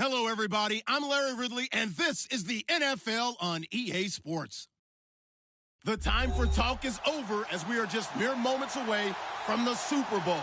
Hello, everybody. I'm Larry Ridley, and this is the NFL on EA Sports. The time for talk is over as we are just mere moments away from the Super Bowl.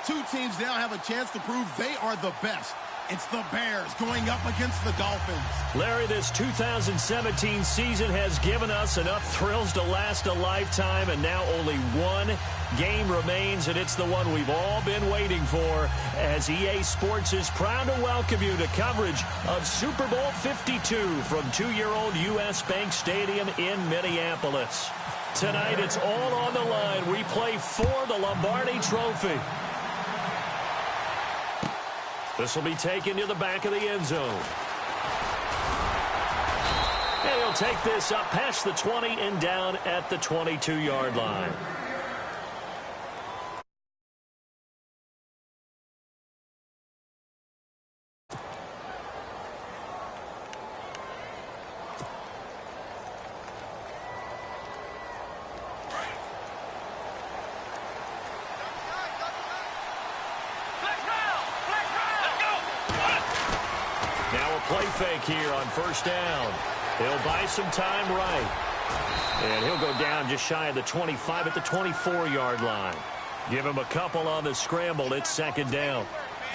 Two teams now have a chance to prove they are the best. It's the Bears going up against the Dolphins. Larry, this 2017 season has given us enough thrills to last a lifetime, and now only one game remains, and it's the one we've all been waiting for, as EA Sports is proud to welcome you to coverage of Super Bowl 52 from 2-year-old U.S. Bank Stadium in Minneapolis. Tonight, it's all on the line. We play for the Lombardi Trophy. This will be taken to the back of the end zone. And he'll take this up past the 20 and down at the 22-yard line. Play fake here on first down. He'll buy some time right. And he'll go down just shy of the 25 at the 24-yard line. Give him a couple on the scramble. It's second down.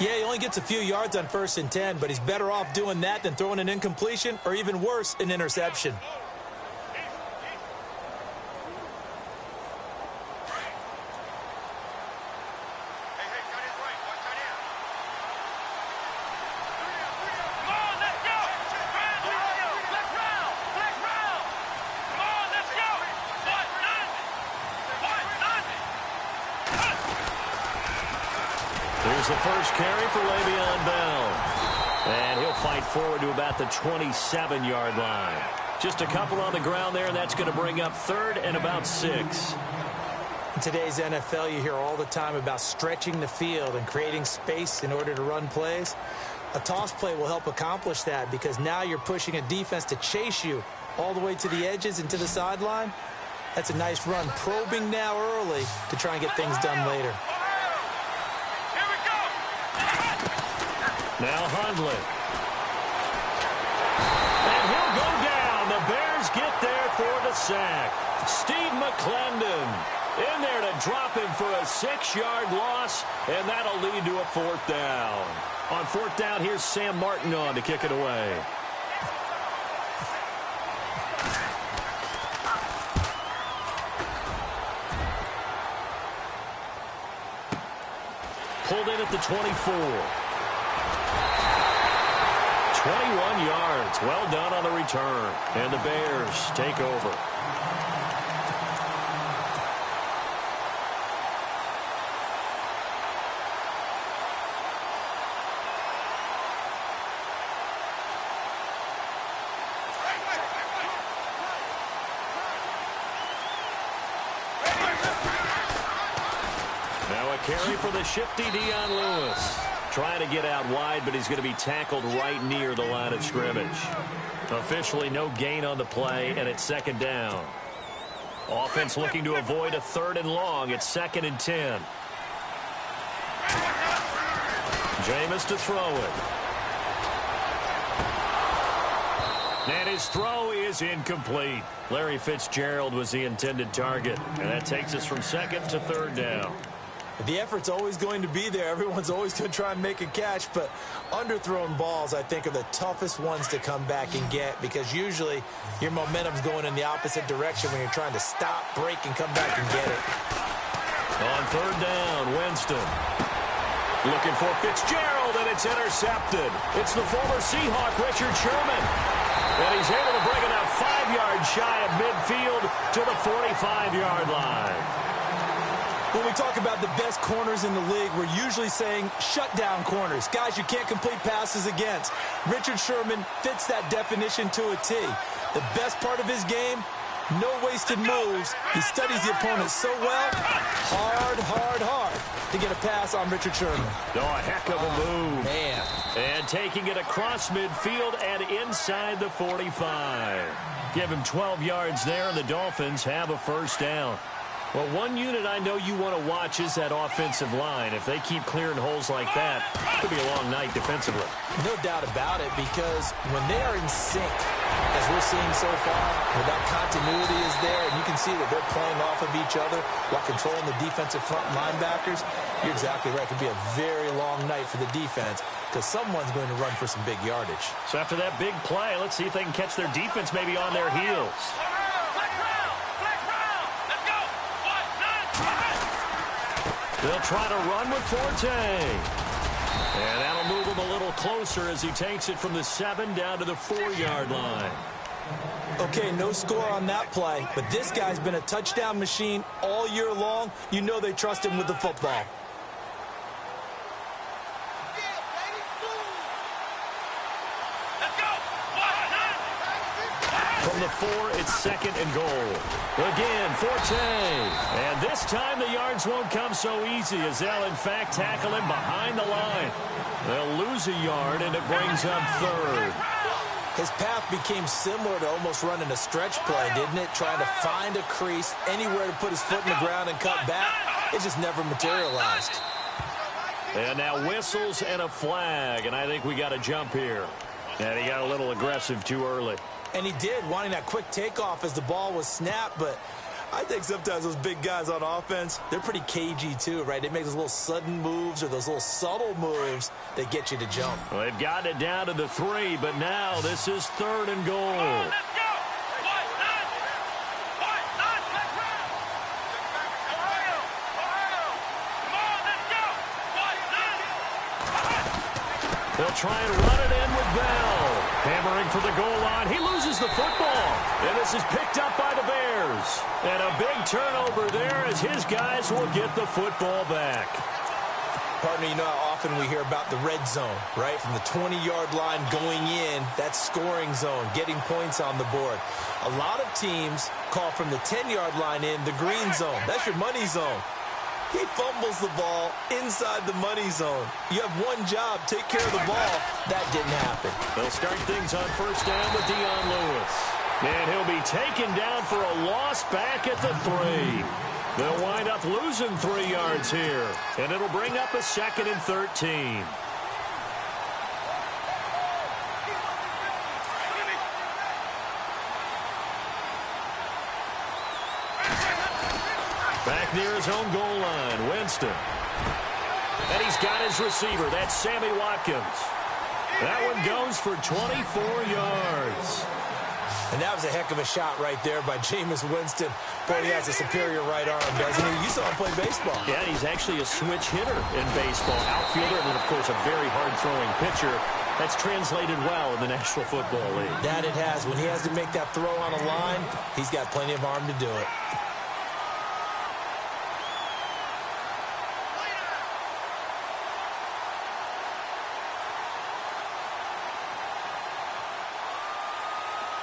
Yeah, he only gets a few yards on 1st and 10, but he's better off doing that than throwing an incompletion or even worse, an interception. Here's the first carry for Le'Veon Bell. And he'll fight forward to about the 27-yard line. Just a couple on the ground there, and that's going to bring up 3rd and about 6. In today's NFL, you hear all the time about stretching the field and creating space in order to run plays. A toss play will help accomplish that because now you're pushing a defense to chase you all the way to the edges and to the sideline. That's a nice run, probing now early to try and get things done later. Now Hundley. And he'll go down. The Bears get there for the sack. Steve McClendon in there to drop him for a 6-yard loss, and that'll lead to a 4th down. On 4th down, here's Sam Martin on to kick it away. Pulled in at the 24. 21 yards. Well done on the return. And the Bears take over. Now a carry for the shifty Dion Lewis. Trying to get out wide, but he's going to be tackled right near the line of scrimmage. Officially no gain on the play, and it's 2nd down. Offense looking to avoid a 3rd and long. It's 2nd and 10. Jameis to throw it. And his throw is incomplete. Larry Fitzgerald was the intended target, and that takes us from 2nd to 3rd down. The effort's always going to be there. Everyone's always going to try and make a catch, but underthrown balls, I think, are the toughest ones to come back and get because usually your momentum's going in the opposite direction when you're trying to stop, break, and come back and get it. On 3rd down, Winston. Looking for Fitzgerald, and it's intercepted. It's the former Seahawk, Richard Sherman. And he's able to bring it out 5 yards shy of midfield to the 45-yard line. When we talk about the best corners in the league, we're usually saying shutdown corners, guys you can't complete passes against. Richard Sherman fits that definition to a T. The best part of his game, no wasted moves. He studies the opponent so well, hard to get a pass on Richard Sherman. Oh, a heck of a move. Man. And taking it across midfield and inside the 45. Give him 12 yards there, and the Dolphins have a 1st down. Well, one unit I know you want to watch is that offensive line. If they keep clearing holes like that, it could be a long night defensively. No doubt about it, because when they are in sync, as we're seeing so far, when that continuity is there, and you can see that they're playing off of each other while controlling the defensive front linebackers, you're exactly right. It could be a very long night for the defense, because someone's going to run for some big yardage. So after that big play, let's see if they can catch their defense maybe on their heels. They'll try to run with Forte. And that'll move him a little closer as he takes it from the 7 down to the 4-yard line. Okay, no score on that play, but this guy's been a touchdown machine all year long. You know they trust him with the football. From the 4, it's 2nd and goal. Again, Forte. And this time the yards won't come so easy as they'll, in fact, tackle him behind the line. They'll lose a yard, and it brings up 3rd. His path became similar to almost running a stretch play, didn't it? Trying to find a crease, anywhere to put his foot in the ground and cut back. It just never materialized. And now whistles and a flag, and I think we got a jump here. And he got a little aggressive too early. And he did, wanting that quick takeoff as the ball was snapped, but I think sometimes those big guys on offense, they're pretty cagey too, right? They make those little sudden moves or those little subtle moves that get you to jump. Well, they've gotten it down to the 3, but now this is 3rd and goal. They'll try and run it in with Bell. Hammering for the goal line. He loses the football. And this is picked up by the Bears. And a big turnover there as his guys will get the football back. Partner, you know how often we hear about the red zone, right? From the 20-yard line going in, that's scoring zone, getting points on the board. A lot of teams call from the 10-yard line in the green zone. That's your money zone. He fumbles the ball inside the money zone. You have one job, take care of the ball. That didn't happen. They'll start things on 1st down with Dion Lewis. And he'll be taken down for a loss back at the 3. They'll wind up losing 3 yards here. And it'll bring up a 2nd and 13. Back near his own goal line, Winston. And he's got his receiver. That's Sammy Watkins. That one goes for 24 yards. And that was a heck of a shot right there by Jameis Winston. Boy, he has a superior right arm, doesn't he? You saw him play baseball. Yeah, he's actually a switch hitter in baseball. Outfielder, and then, of course, a very hard-throwing pitcher. That's translated well in the National Football League. That it has. When he has to make that throw on a line, he's got plenty of arm to do it.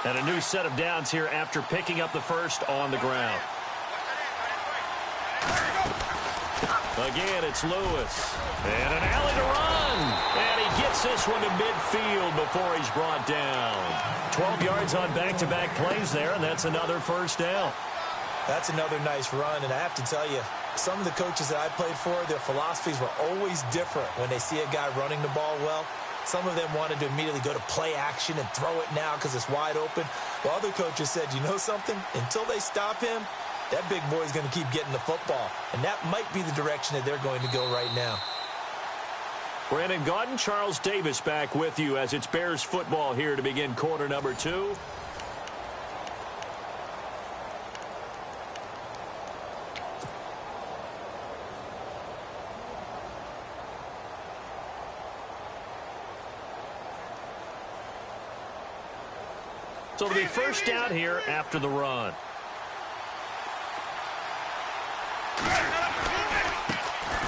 And a new set of downs here after picking up the first on the ground. Again, it's Lewis. And an alley to run. And he gets this one to midfield before he's brought down. 12 yards on back-to-back plays there, and that's another 1st down. That's another nice run, and I have to tell you, some of the coaches that I played for, their philosophies were always different when they see a guy running the ball well. Some of them wanted to immediately go to play action and throw it now because it's wide open. While other coaches said, you know something? Until they stop him, that big boy's going to keep getting the football. And that might be the direction that they're going to go right now. Brandon Gaudin, Charles Davis back with you as it's Bears football here to begin quarter number 2. So it'll be 1st down here after the run.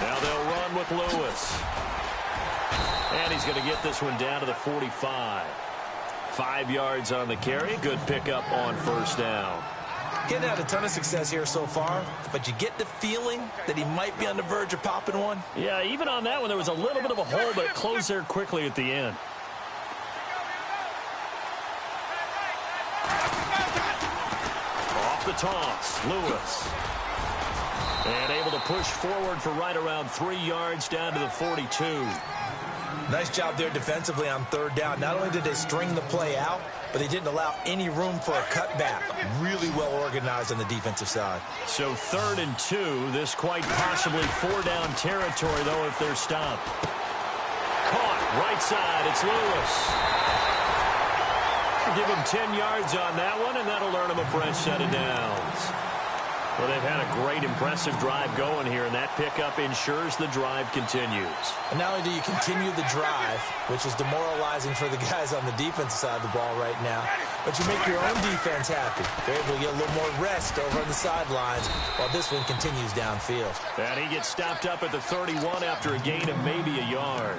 Now they'll run with Lewis. And he's going to get this one down to the 45. 5 yards on the carry. Good pickup on 1st down. Getting had a ton of success here so far, but you get the feeling that he might be on the verge of popping one. Yeah, even on that one, there was a little bit of a hole, but it closed there quickly at the end. The toss, Lewis. And able to push forward for right around 3 yards down to the 42. Nice job there defensively on third down. Not only did they string the play out, but they didn't allow any room for a cutback. Really well organized on the defensive side. So 3rd and 2. This quite possibly 4-down territory, though, if they're stopped. Caught. Right side. It's Lewis. Give him 10 yards on that one, and that'll earn him a fresh set of downs. Well, they've had a great, impressive drive going here, and that pickup ensures the drive continues. And not only do you continue the drive, which is demoralizing for the guys on the defensive side of the ball right now, but you make your own defense happy. They're able to get a little more rest over on the sidelines while this one continues downfield. And he gets stopped up at the 31 after a gain of maybe a yard.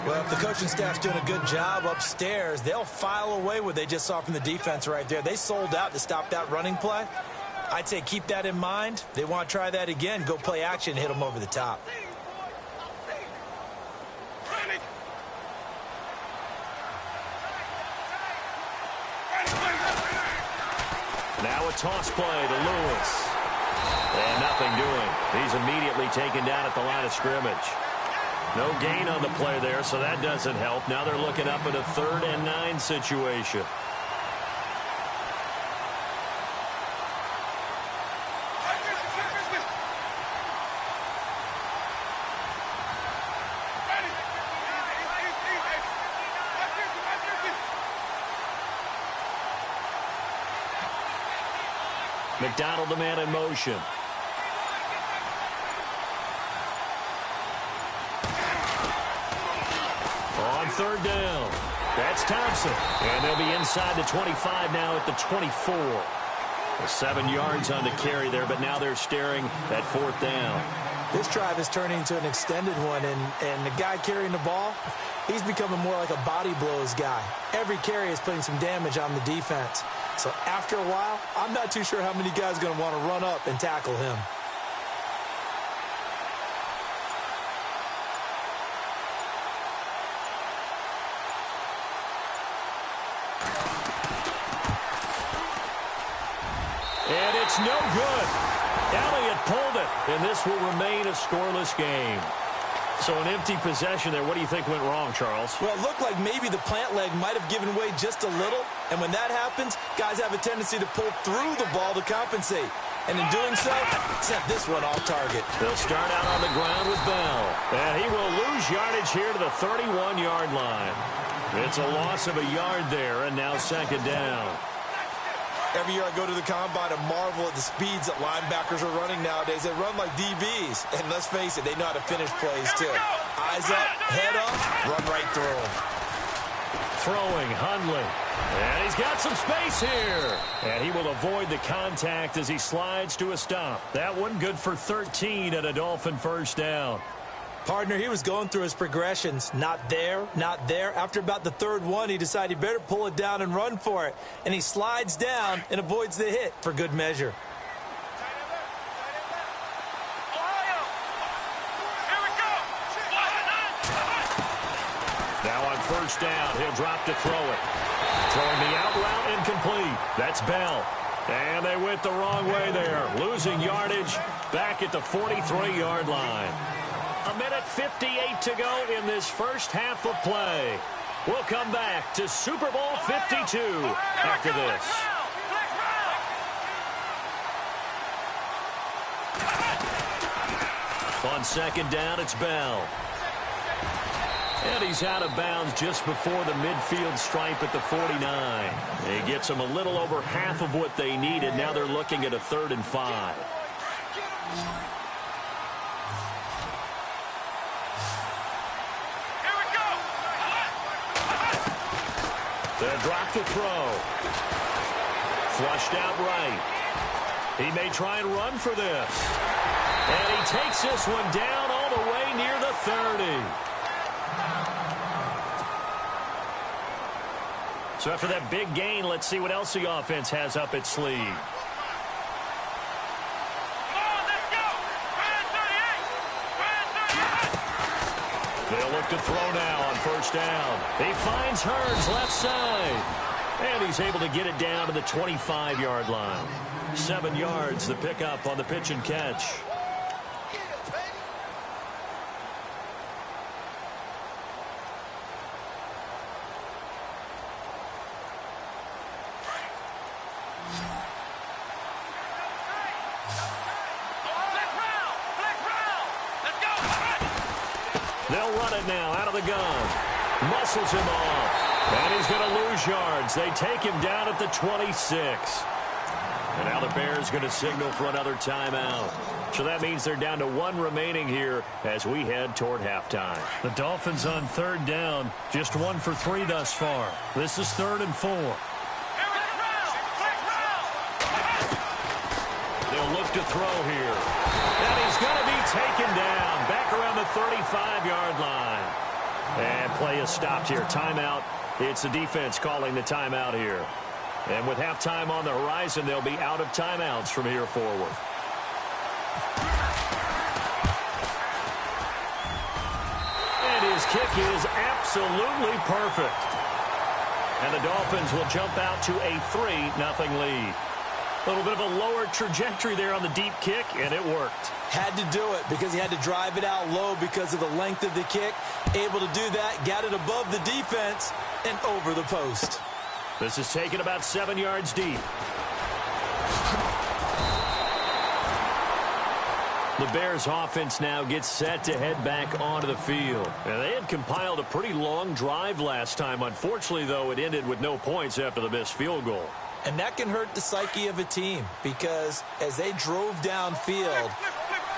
Well, if the coaching staff's doing a good job upstairs, they'll file away what they just saw from the defense right there. They sold out to stop that running play. I'd say keep that in mind. They want to try that again. Go play action and hit them over the top. Now a toss play to Lewis. And nothing doing. He's immediately taken down at the line of scrimmage. No gain on the play there, so that doesn't help. Now they're looking up at a 3rd and 9 situation. McDonald, the man in motion. On 3rd down. That's Thompson. And they'll be inside the 25 now at the 24. 7 yards on the carry there, but now they're staring at 4th down. This drive is turning into an extended one, and the guy carrying the ball, he's becoming more like a body blows guy. Every carry is putting some damage on the defense. So after a while, I'm not too sure how many guys are going to want to run up and tackle him. And it's no good. Elliott pulled it, and this will remain a scoreless game. So an empty possession there. What do you think went wrong, Charles? Well, it looked like maybe the plant leg might have given way just a little. And when that happens, guys have a tendency to pull through the ball to compensate. And in doing so, set this one off target. They'll start out on the ground with Bell. And he will lose yardage here to the 31-yard line. It's a loss of a yard there, and now 2nd down. Every year I go to the combine and marvel at the speeds that linebackers are running nowadays. They run like DBs. And let's face it, they know how to finish plays too. Eyes up, head up, run right through them. Throwing, Hundley. And he's got some space here. And he will avoid the contact as he slides to a stop. That one good for 13 and a Dolphin 1st down. Partner, he was going through his progressions. Not there, not there. After about the 3rd one, he decided he better pull it down and run for it. And he slides down and avoids the hit for good measure. Now on 1st down, he'll drop to throw it. Throwing the out route incomplete. That's Bell. And they went the wrong way there. Losing yardage back at the 43-yard line. 1:58 to go in this first half of play. We'll come back to Super Bowl 52 after this. On 2nd down, it's Bell. And he's out of bounds just before the midfield stripe at the 49. He gets them a little over half of what they needed. Now they're looking at a 3rd and 5. They'll drop to throw. Flushed out right. He may try and run for this. And he takes this one down all the way near the 30. So after that big gain, let's see what else the offense has up its sleeve. They'll look to throw now on 1st down. He finds Hearns left side. And he's able to get it down to the 25-yard line. 7 yards the pickup on the pitch and catch. They'll run it now out of the gun. Muscles him off. And he's going to lose yards. They take him down at the 26. And now the Bears going to signal for another timeout. So that means they're down to 1 remaining here as we head toward halftime. The Dolphins on 3rd down. Just 1 for 3 thus far. This is 3rd and 4. They'll look to throw here. And he's going to be taken down back around the 35-yard line. And play is stopped here. Timeout. It's the defense calling the timeout here. And with halftime on the horizon, they'll be out of timeouts from here forward. And his kick is absolutely perfect. And the Dolphins will jump out to a 3-0 lead. A little bit of a lower trajectory there on the deep kick, and it worked. Had to do it because he had to drive it out low because of the length of the kick. Able to do that, got it above the defense, and over the post. This is taken about 7 yards deep. The Bears offense now gets set to head back onto the field. And they had compiled a pretty long drive last time. Unfortunately, though, it ended with no points after the missed field goal. And that can hurt the psyche of a team because as they drove downfield,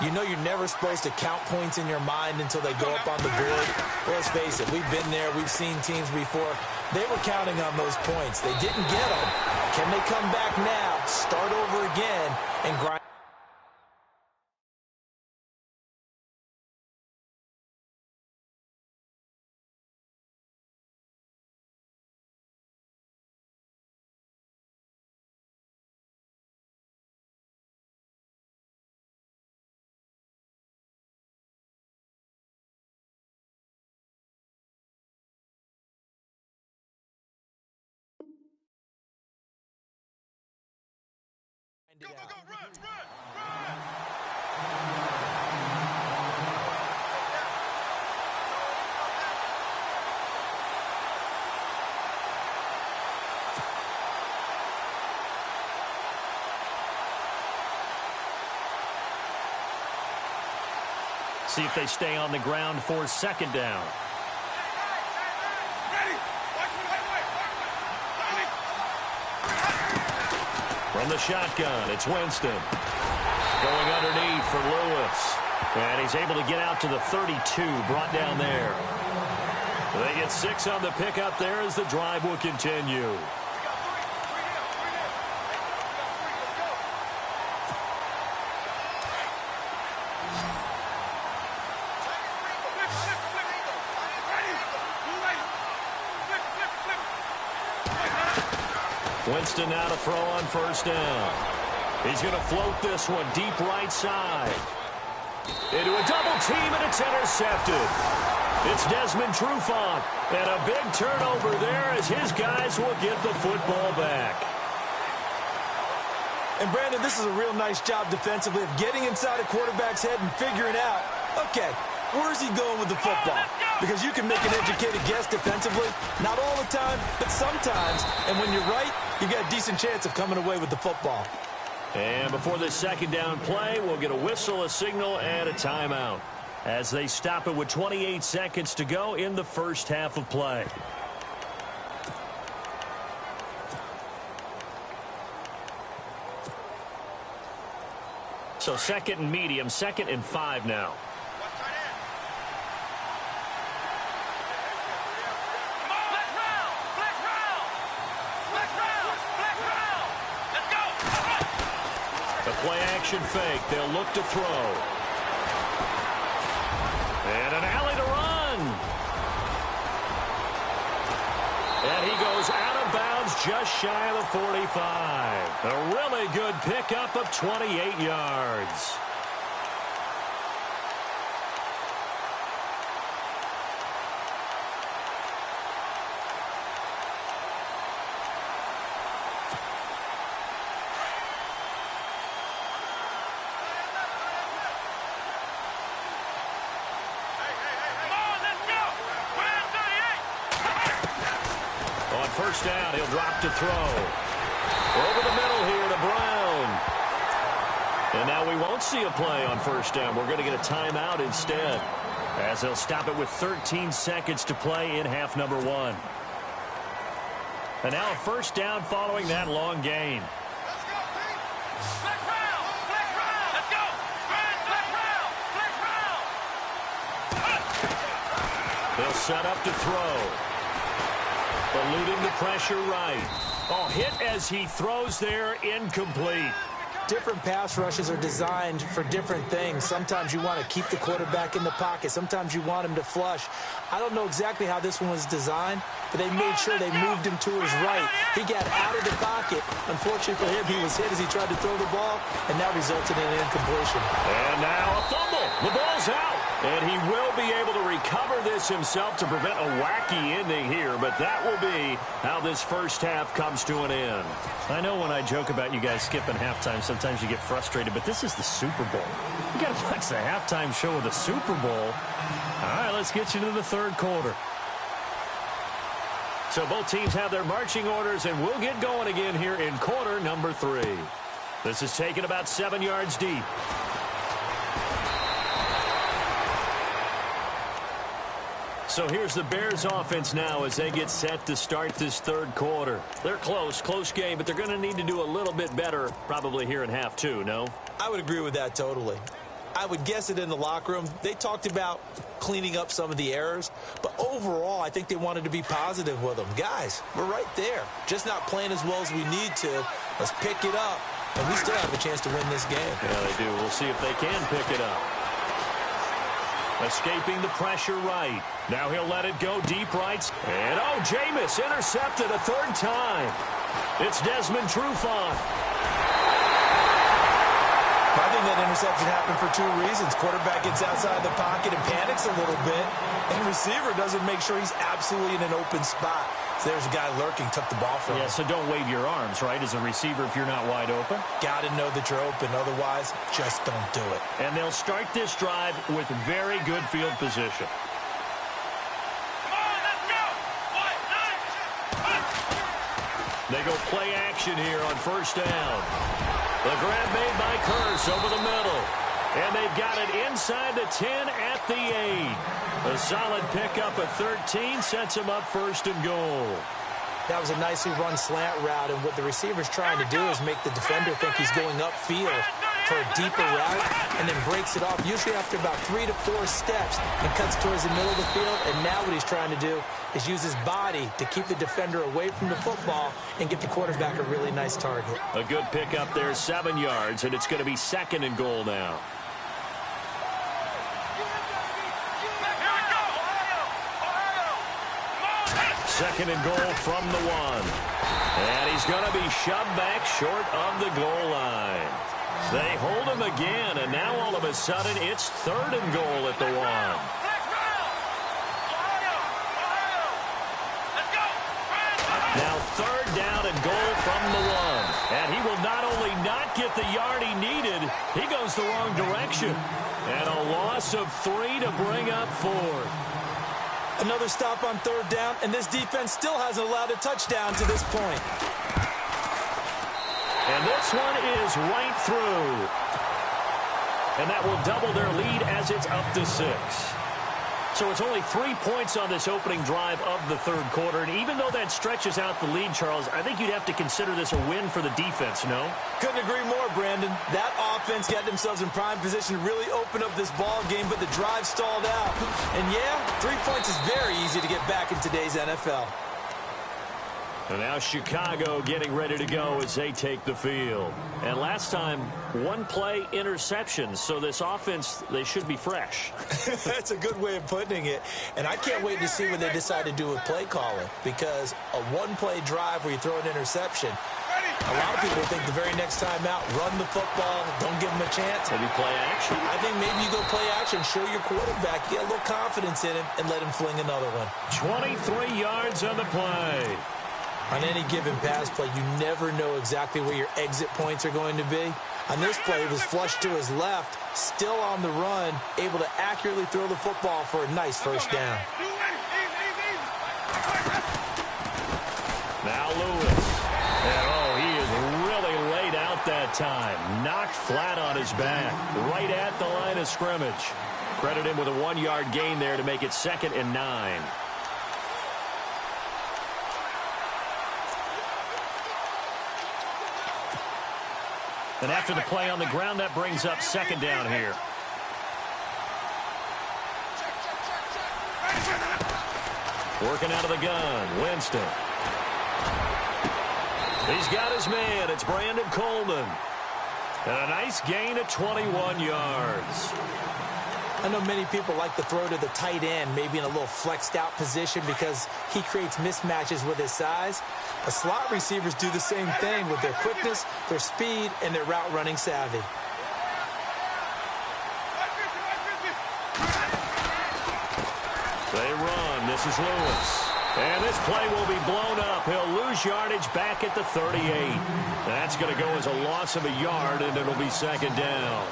you know you're never supposed to count points in your mind until they go up on the board. Well, let's face it, we've been there. We've seen teams before. They were counting on those points. They didn't get them. Can they come back now, start over again, and grind? Go, go, go, run, run, run! See if they stay on the ground for 2nd down. From the shotgun, it's Winston. Going underneath for Lewis. And he's able to get out to the 32, brought down there. They get 6 on the pickup there as the drive will continue. Winston now to throw on 1st down. He's going to float this one deep right side. Into a double team, and it's intercepted. It's Desmond Trufant, and a big turnover there as his guys will get the football back. And, Brandon, this is a real nice job defensively of getting inside a quarterback's head and figuring out, okay, where's he going with the football? Because you can make an educated guess defensively. Not all the time, but sometimes. And when you're right, you got a decent chance of coming away with the football. And before this 2nd down play, we'll get a whistle, a signal, and a timeout as they stop it with 28 seconds to go in the first half of play. So 2nd and medium, 2nd and 5 now. Play action fake. They'll look to throw. And an alley to run. And he goes out of bounds just shy of the 45. A really good pickup of 28 yards. first down. He'll drop to throw. Over the middle here to Brown. And now we won't see a play on first down. We're going to get a timeout instead, as they'll stop it with 13 seconds to play in half number 1. And now a first down following that long gain. Let's go, Pete. Flex round. Flex round. Let's go. Flex round. Flex round. They'll set up to throw. Eluding the pressure right. Oh, hit as he throws there, incomplete. Different pass rushes are designed for different things. Sometimes you want to keep the quarterback in the pocket. Sometimes you want him to flush. I don't know exactly how this one was designed, but they made sure they moved him to his right. He got out of the pocket. Unfortunately for him, he was hit as he tried to throw the ball, and that resulted in an incompletion. And now a fumble. The ball's out. And he will be able to recover this himself to prevent a wacky ending here, but that will be how this first half comes to an end. I know when I joke about you guys skipping halftime, sometimes you get frustrated, but this is the Super Bowl. You got to watch the halftime show of the Super Bowl. All right, let's get you to the third quarter. So both teams have their marching orders, and we'll get going again here in quarter number 3. This is taken about 7 yards deep. So here's the Bears offense now as they get set to start this third quarter. They're close game, but they're going to need to do a little bit better probably here in half 2, no? I would agree with that totally. I would guess it in the locker room. They talked about cleaning up some of the errors, but overall, I think they wanted to be positive with them. Guys, we're right there. Just not playing as well as we need to. Let's pick it up, and we still have a chance to win this game. Yeah, they do. We'll see if they can pick it up. Escaping the pressure right. Now he'll let it go deep right. And, oh, Jameis intercepted a third time. It's Desmond Trufant. I think that interception happened for 2 reasons. Quarterback gets outside the pocket and panics a little bit, and receiver doesn't make sure he's absolutely in an open spot. So there's a guy lurking, took the ball from him. Yeah, so don't wave your arms, right, as a receiver if you're not wide open. Got to know that you're open. Otherwise, just don't do it. And they'll start this drive with very good field position. Come on, let's go. 1, 9, They go play action here on first down. The grab made by Curse over the middle. And they've got it inside the 10 at the 8. A solid pickup at 13 sets them up first and goal. That was a nicely run slant route, and what the receiver's trying to do is make the defender think he's going upfield for a deeper route and then breaks it off, usually after about 3 to 4 steps, and cuts towards the middle of the field. And now what he's trying to do is use his body to keep the defender away from the football and get the quarterback a really nice target. A good pickup there, 7 yards, and it's going to be second and goal now. Second and goal from the 1. And he's going to be shoved back short of the goal line. They hold him again, and now all of a sudden it's third and goal at the 1. Now third down and goal from the 1. And he will not only not get the yard he needed, he goes the wrong direction. And a loss of 3 to bring up fourth. Another stop on third down, and this defense still hasn't allowed a touchdown to this point. And this one is right through. And that will double their lead as it's up to 6. So it's only 3 points on this opening drive of the third quarter. And even though that stretches out the lead, Charles, I think you'd have to consider this a win for the defense, no? Couldn't agree more, Brandon. That offense got themselves in prime position to really open up this ball game, but the drive stalled out. And yeah, 3 points is very easy to get back in today's NFL. And now Chicago getting ready to go as they take the field. And last time, 1 play interceptions. So this offense, they should be fresh. That's a good way of putting it. And I can't wait to see what they decide to do with play calling. Because a 1-play drive where you throw an interception, a lot of people think the very next time out, run the football, don't give them a chance. Maybe play action. I think maybe you go play action, show your quarterback, get a little confidence in him, and let him fling another one. 23 yards on the play. On any given pass play, you never know exactly where your exit points are going to be. On this play, he was flushed to his left, still on the run, able to accurately throw the football for a nice first down. that time. Knocked flat on his back, right at the line of scrimmage. Credit him with a 1-yard gain there to make it 2nd and 9. And after the play on the ground, that brings up 2nd down here. Working out of the gun, Winston. He's got his man. It's Brandon Coleman. And a nice gain of 21 yards. I know many people like to throw to the tight end, maybe in a little flexed out position because he creates mismatches with his size. But slot receivers do the same thing with their quickness, their speed, and their route running savvy. They run. This is Lewis. And this play will be blown up. He'll lose yardage back at the 38. That's going to go as a loss of a yard, and it'll be 2nd down.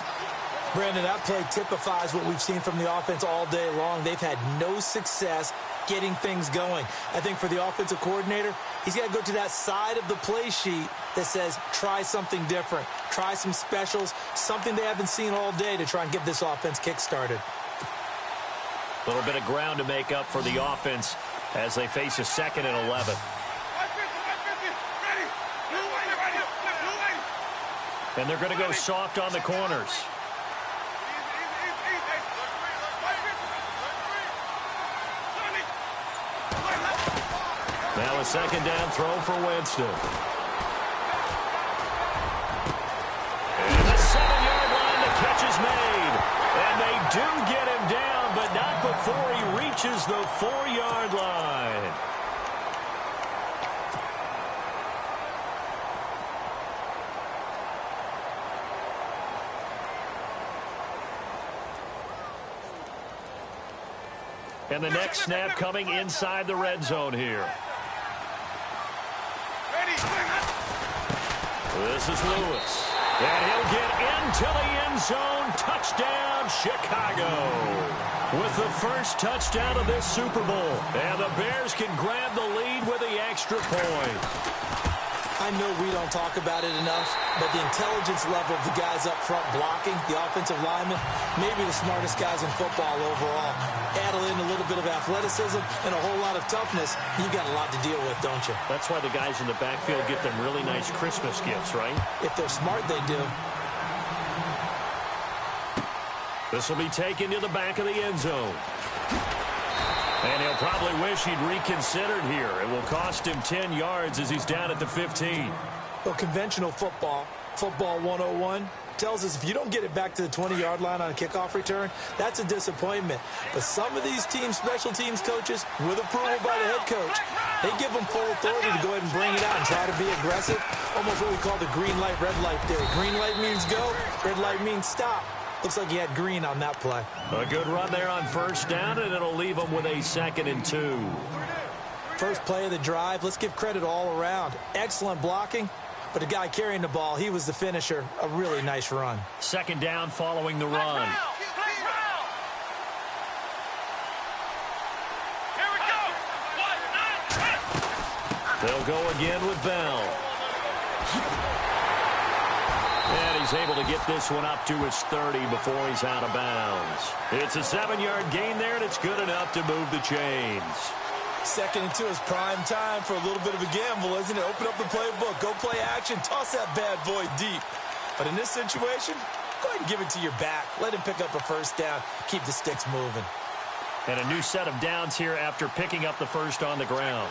Brandon, that play typifies what we've seen from the offense all day long. They've had no success getting things going. I think for the offensive coordinator, he's got to go to that side of the play sheet that says try something different, try some specials, something they haven't seen all day to try and get this offense kick-started. A little bit of ground to make up for the offense as they face a 2nd and 11. And they're going to go soft on the corners. Now a 2nd down throw for Winston. And the 7-yard line, the catch is made. And they do get him down, but not before he reaches the 4-yard line. And the next snap coming inside the red zone here. This is Lewis. And he'll get into the end zone. Touchdown, Chicago. With the first touchdown of this Super Bowl. And the Bears can grab the lead with the extra point. I know we don't talk about it enough, but the intelligence level of the guys up front blocking, the offensive linemen, maybe the smartest guys in football overall. Add in a little bit of athleticism and a whole lot of toughness, you've got a lot to deal with, don't you? That's why the guys in the backfield get them really nice Christmas gifts, right? If they're smart, they do. This will be taken to the back of the end zone. And he'll probably wish he'd reconsidered here. It will cost him 10 yards as he's down at the 15. Well, conventional football 101, tells us if you don't get it back to the 20-yard line on a kickoff return, that's a disappointment. But some of these teams, special teams coaches, with approval by the head coach, they give them full authority to go ahead and bring it out and try to be aggressive. Almost what we call the green light, red light theory. Green light means go, red light means stop. Looks like he had green on that play. A good run there on first down, and it'll leave him with a 2nd and 2. First play of the drive, let's give credit all around. Excellent blocking, but the guy carrying the ball, he was the finisher. A really nice run. 2nd down following the run. They'll go again with Bell. And he's able to get this one up to his 30 before he's out of bounds. It's a 7-yard gain there, and it's good enough to move the chains. 2nd and 2 is prime time for a little bit of a gamble, isn't it? Open up the playbook, go play action, toss that bad boy deep. But in this situation, go ahead and give it to your back. Let him pick up a first down, keep the sticks moving. And a new set of downs here after picking up the first on the ground.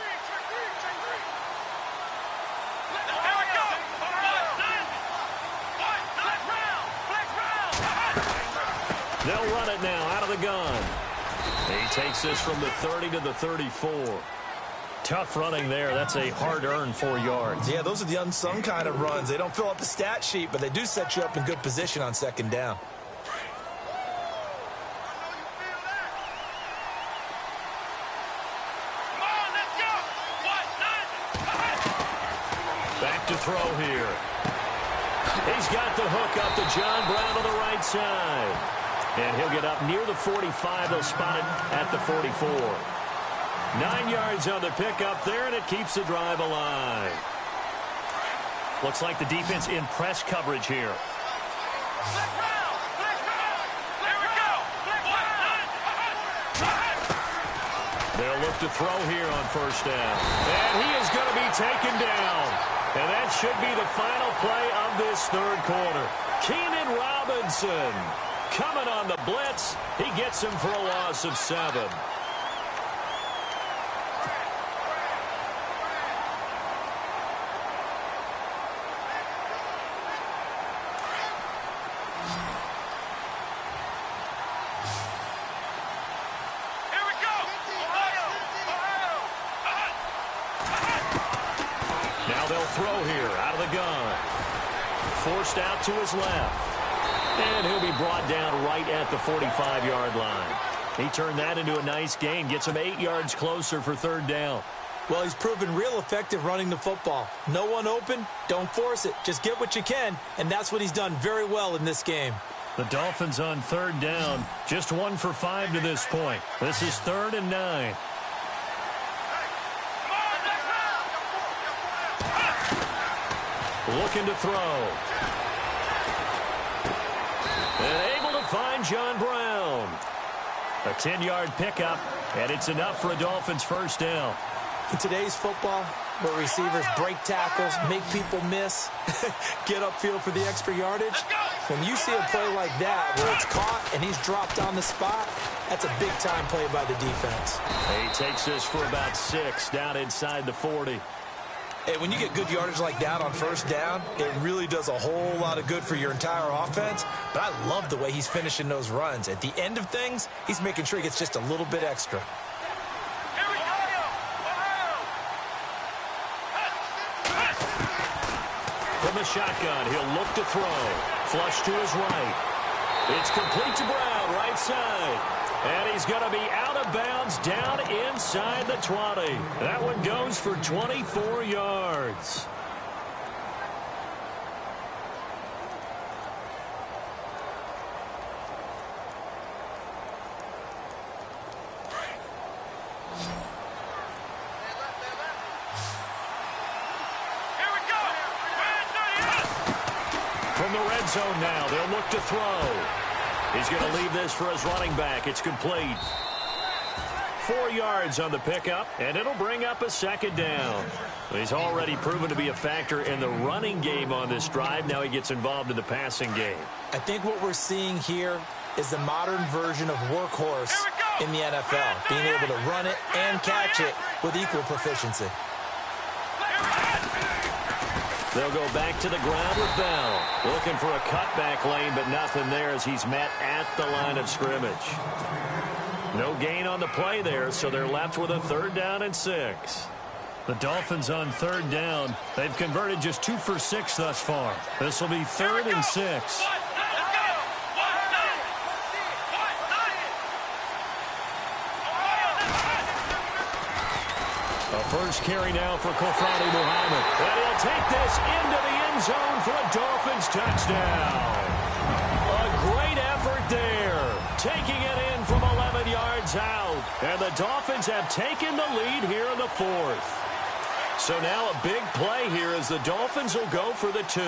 They'll run it now out of the gun. He takes this from the 30 to the 34. Tough running there. That's a hard-earned 4 yards. Yeah, those are the unsung kind of runs. They don't fill up the stat sheet, but they do set you up in good position on 2nd down. Back to throw here. He's got the hook up to John Brown on the right side. And he'll get up near the 45. They'll spot it at the 44. 9 yards on the pickup there, and it keeps the drive alive. Looks like the defense in press coverage here. They'll look to throw here on first down. And he is going to be taken down. And that should be the final play of this third quarter. Keenan Robinson coming on the blitz. He gets him for a loss of 7. Throw here out of the gun. Forced out to his left. And he'll be brought down right at the 45-yard line. He turned that into a nice gain. Gets him 8 yards closer for third down. Well, he's proven real effective running the football. No one open, don't force it. Just get what you can, and that's what he's done very well in this game. The Dolphins on third down. Just 1 for 5 to this point. This is 3rd and 9. Looking to throw. And able to find John Brown. A 10-yard pickup, and it's enough for a Dolphins first down. In today's football, where receivers break tackles, make people miss, get upfield for the extra yardage, when you see a play like that where it's caught and he's dropped on the spot, that's a big-time play by the defense. He takes this for about 6 down inside the 40. Hey, when you get good yardage like that on first down, it really does a whole lot of good for your entire offense. But I love the way he's finishing those runs. At the end of things, he's making sure he gets just a little bit extra. From the shotgun, he'll look to throw. Flush to his right. It's complete to Brown, right side. And he's going to be out of bounds down inside the 20. That one goes for 24 yards. From the red zone now, they'll look to throw. He's going to leave this for his running back. It's complete. 4 yards on the pickup, and it'll bring up a second down. He's already proven to be a factor in the running game on this drive. Now he gets involved in the passing game. I think what we're seeing here is the modern version of workhorse in the NFL, being able to run it and catch it with equal proficiency. They'll go back to the ground with Bell. Looking for a cutback lane, but nothing there as he's met at the line of scrimmage. No gain on the play there, so they're left with a 3rd down and 6. The Dolphins on 3rd down. They've converted just 2 for 6 thus far. This will be 3rd and 6. A first carry now for Kofradi Muhammad. And he'll take this into the end zone for a Dolphins touchdown. A great effort there. Taking it in from 11 yards out. And the Dolphins have taken the lead here in the 4th. So now a big play here as the Dolphins will go for the 2.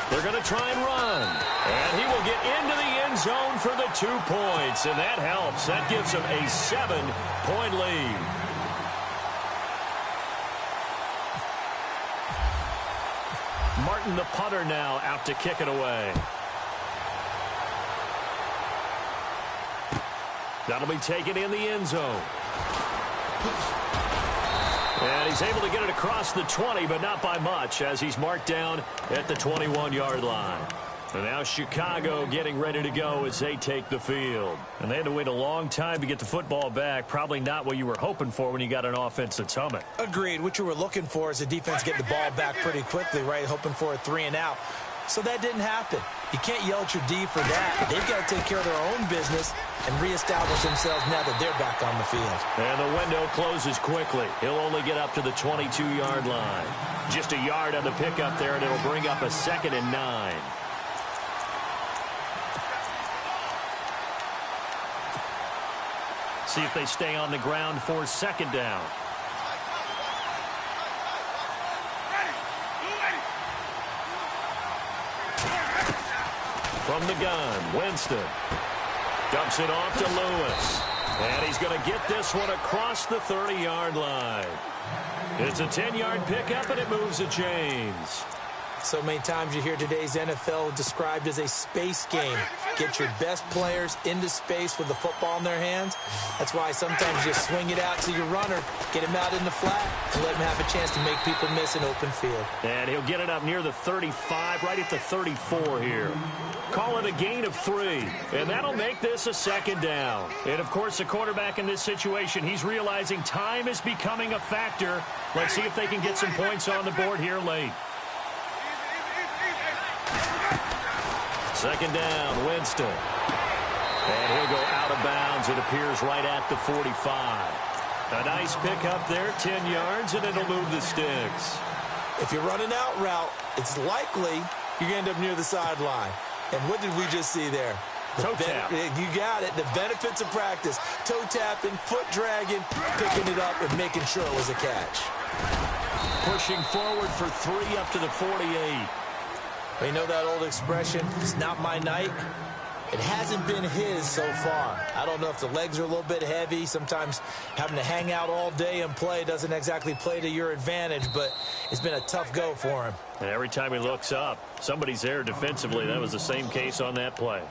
They're going to try and run. And he will get into the end zone for the 2 points. And that helps. That gives him a 7-point lead. Martin, the punter, now out to kick it away. That'll be taken in the end zone. And he's able to get it across the 20, but not by much, as he's marked down at the 21-yard line. And now Chicago getting ready to go as they take the field. And they had to wait a long time to get the football back. Probably not what you were hoping for when you got an offense that's humming. Agreed. What you were looking for is the defense getting the ball back pretty quickly, right? Hoping for a 3 and out. So that didn't happen. You can't yell at your D for that. They've got to take care of their own business and reestablish themselves now that they're back on the field. And the window closes quickly. He'll only get up to the 22-yard line. Just a yard on the pickup there, and it'll bring up a 2nd and 9. See if they stay on the ground for second down. From the gun, Winston dumps it off to Lewis. And he's going to get this one across the 30-yard line. It's a 10-yard pickup, and it moves the chains. So many times you hear today's NFL described as a space game. Get your best players into space with the football in their hands. That's why sometimes you swing it out to your runner, get him out in the flat, and let him have a chance to make people miss an open field. And he'll get it up near the 35, right at the 34 here. Call it a gain of 3, and that'll make this a second down. And, of course, the quarterback in this situation, he's realizing time is becoming a factor. Let's see if they can get some points on the board here late. Second down, Winston. And he'll go out of bounds. It appears right at the 45. A nice pickup there, 10 yards, and it'll move the sticks. If you're running out route, it's likely you're going to end up near the sideline. And what did we just see there? Toe tap. You got it. The benefits of practice. Toe tapping, foot dragging, picking it up, and making sure it was a catch. Pushing forward for 3 up to the 48. You know that old expression, it's not my night? It hasn't been his so far. I don't know if the legs are a little bit heavy. Sometimes having to hang out all day and play doesn't exactly play to your advantage, but it's been a tough go for him. And every time he looks up, somebody's there defensively. That was the same case on that play.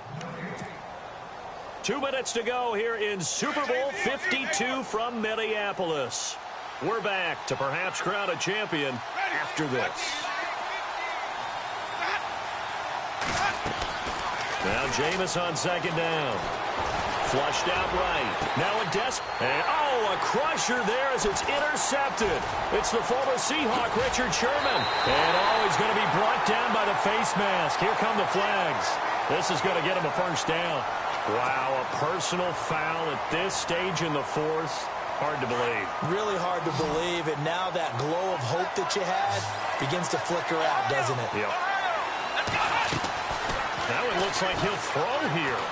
2 minutes to go here in Super Bowl 52 from Minneapolis. We're back to perhaps crown a champion after this. Now Jameis on second down. Flushed out right. Now a a crusher there as it's intercepted. It's the former Seahawk, Richard Sherman. And he's going to be brought down by the face mask. Here come the flags. This is going to get him a first down. Wow, a personal foul at this stage in the fourth. Hard to believe. Really hard to believe. And now that glow of hope that you had begins to flicker out, doesn't it? Yep. Now it looks like he'll throw here.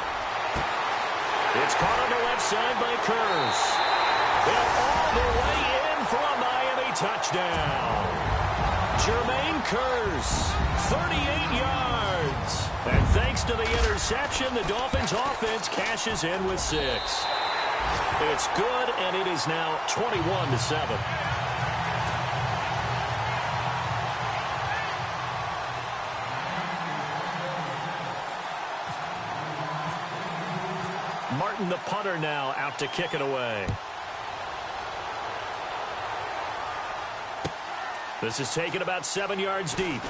It's caught on the left side by Kurz. And all the way in for a Miami touchdown. Jermaine Kurz, 38 yards. And thanks to the interception, the Dolphins offense cashes in with 6. It's good, and it is now 21-7. Martin, the punter, now out to kick it away. This is taken about 7 yards deep.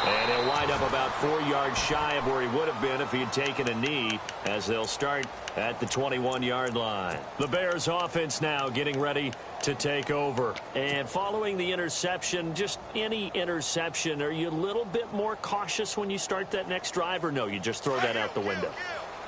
And he'll wind up about 4 yards shy of where he would have been if he had taken a knee, as they'll start at the 21-yard line. The Bears offense now getting ready to take over. And following the interception, just any interception, are you a little bit more cautious when you start that next drive, or no, you just throw that out the window?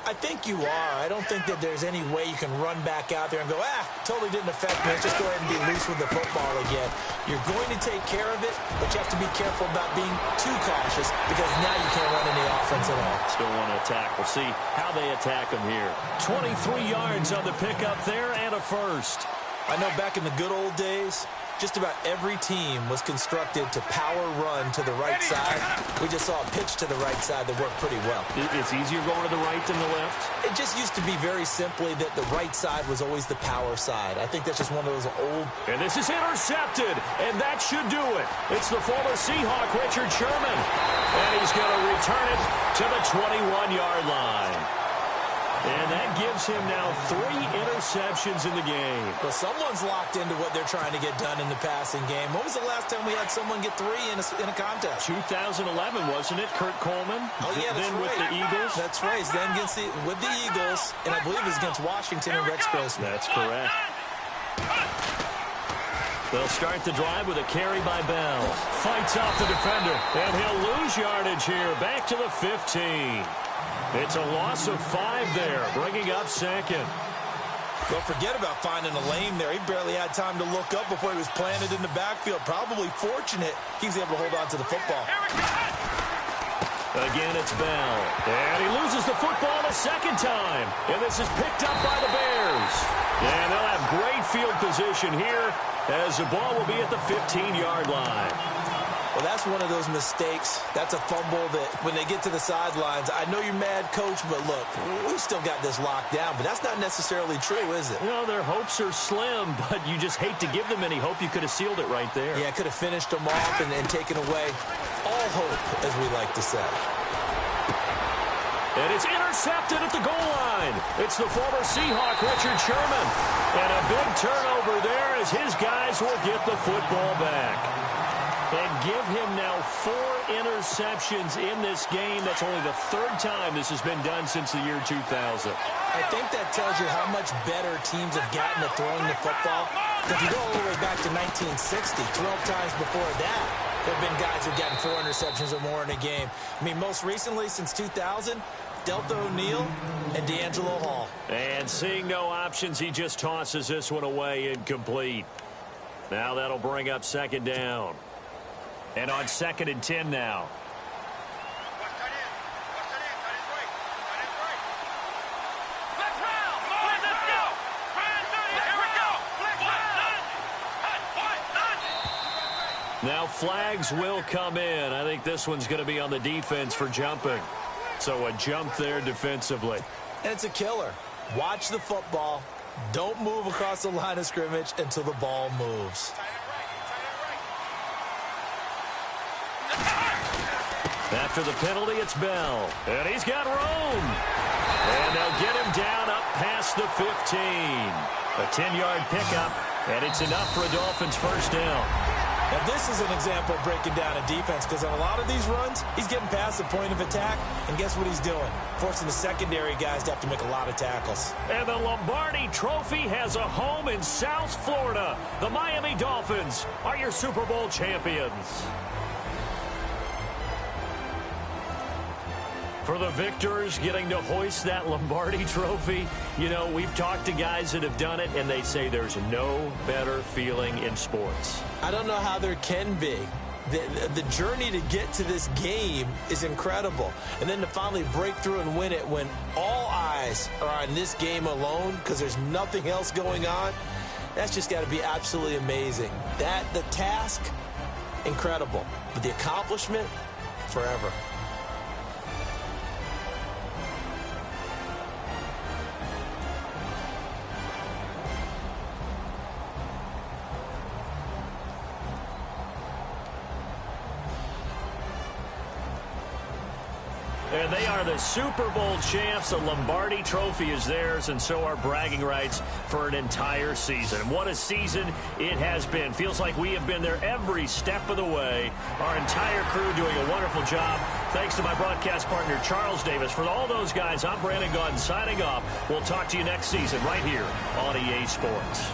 I think you are. I don't think that there's any way you can run back out there and go, totally didn't affect me. Let's just go ahead and be loose with the football again. You're going to take care of it, but you have to be careful about being too cautious because now you can't run any offense at all. Still want to attack. We'll see how they attack them here. 23 yards on the pickup there and a first. I know back in the good old days, just about every team was constructed to power run to the right side. We just saw a pitch to the right side that worked pretty well. It's easier going to the right than the left? It just used to be very simply that the right side was always the power side. I think that's just one of those old... And this is intercepted, and that should do it. It's the former Seahawk, Richard Sherman. And he's going to return it to the 21-yard line. And that gives him now 3 interceptions in the game. Well, someone's locked into what they're trying to get done in the passing game. When was the last time we had someone get 3 in a contest? 2011, wasn't it? Kurt Coleman. Oh, yeah, that's then right. With the Eagles. That's right. Then with the Eagles, and I believe it was against Washington and Rex Grossman. That's correct. They'll start the drive with a carry by Bell. Fights off the defender, and he'll lose yardage here. Back to the 15. It's a loss of 5 there, bringing up second. Don't forget about finding a lane there. He barely had time to look up before he was planted in the backfield. Probably fortunate he was able to hold on to the football. Again, it's Bell. And he loses the football a second time. And this is picked up by the Bears. And they'll have great field position here as the ball will be at the 15-yard line. Well, that's one of those mistakes. That's a fumble that when they get to the sidelines, I know you're mad, Coach, but look, we still got this locked down. But that's not necessarily true, is it? You know, their hopes are slim, but you just hate to give them any hope. You could have sealed it right there. Yeah, could have finished them off and taken away all hope, as we like to say. And it's intercepted at the goal line. It's the former Seahawk, Richard Sherman. And a big turnover there as his guys will get the football back. And give him now 4 interceptions in this game. That's only the 3rd time this has been done since the year 2000. I think that tells you how much better teams have gotten at throwing the football. If you go all the way back to 1960, 12 times before that, there have been guys who've gotten 4 interceptions or more in a game. I mean, most recently, since 2000, Delta O'Neal and D'Angelo Hall. And seeing no options, he just tosses this one away incomplete. Now that'll bring up 2nd down. And on 2nd and 10 now. Now flags will come in. I think this one's going to be on the defense for jumping. So a jump there defensively. And it's a killer. Watch the football. Don't move across the line of scrimmage until the ball moves. After the penalty, it's Bell. And he's got room. And they'll get him down up past the 15. A 10-yard pickup, and it's enough for a Dolphins first down. Now, this is an example of breaking down a defense because on a lot of these runs, he's getting past the point of attack, and guess what he's doing? Forcing the secondary guys to have to make a lot of tackles. And the Lombardi Trophy has a home in South Florida. The Miami Dolphins are your Super Bowl champions. For the victors getting to hoist that Lombardi Trophy, you know, we've talked to guys that have done it, and they say there's no better feeling in sports. I don't know how there can be. The journey to get to this game is incredible. And then to finally break through and win it when all eyes are on this game alone because there's nothing else going on, that's just got to be absolutely amazing. The task, incredible. But the accomplishment, forever. And they are the Super Bowl champs. The Lombardi Trophy is theirs, and so are bragging rights for an entire season. What a season it has been. Feels like we have been there every step of the way. Our entire crew doing a wonderful job. Thanks to my broadcast partner, Charles Davis. For all those guys, I'm Brandon Gaudin signing off. We'll talk to you next season right here on EA Sports.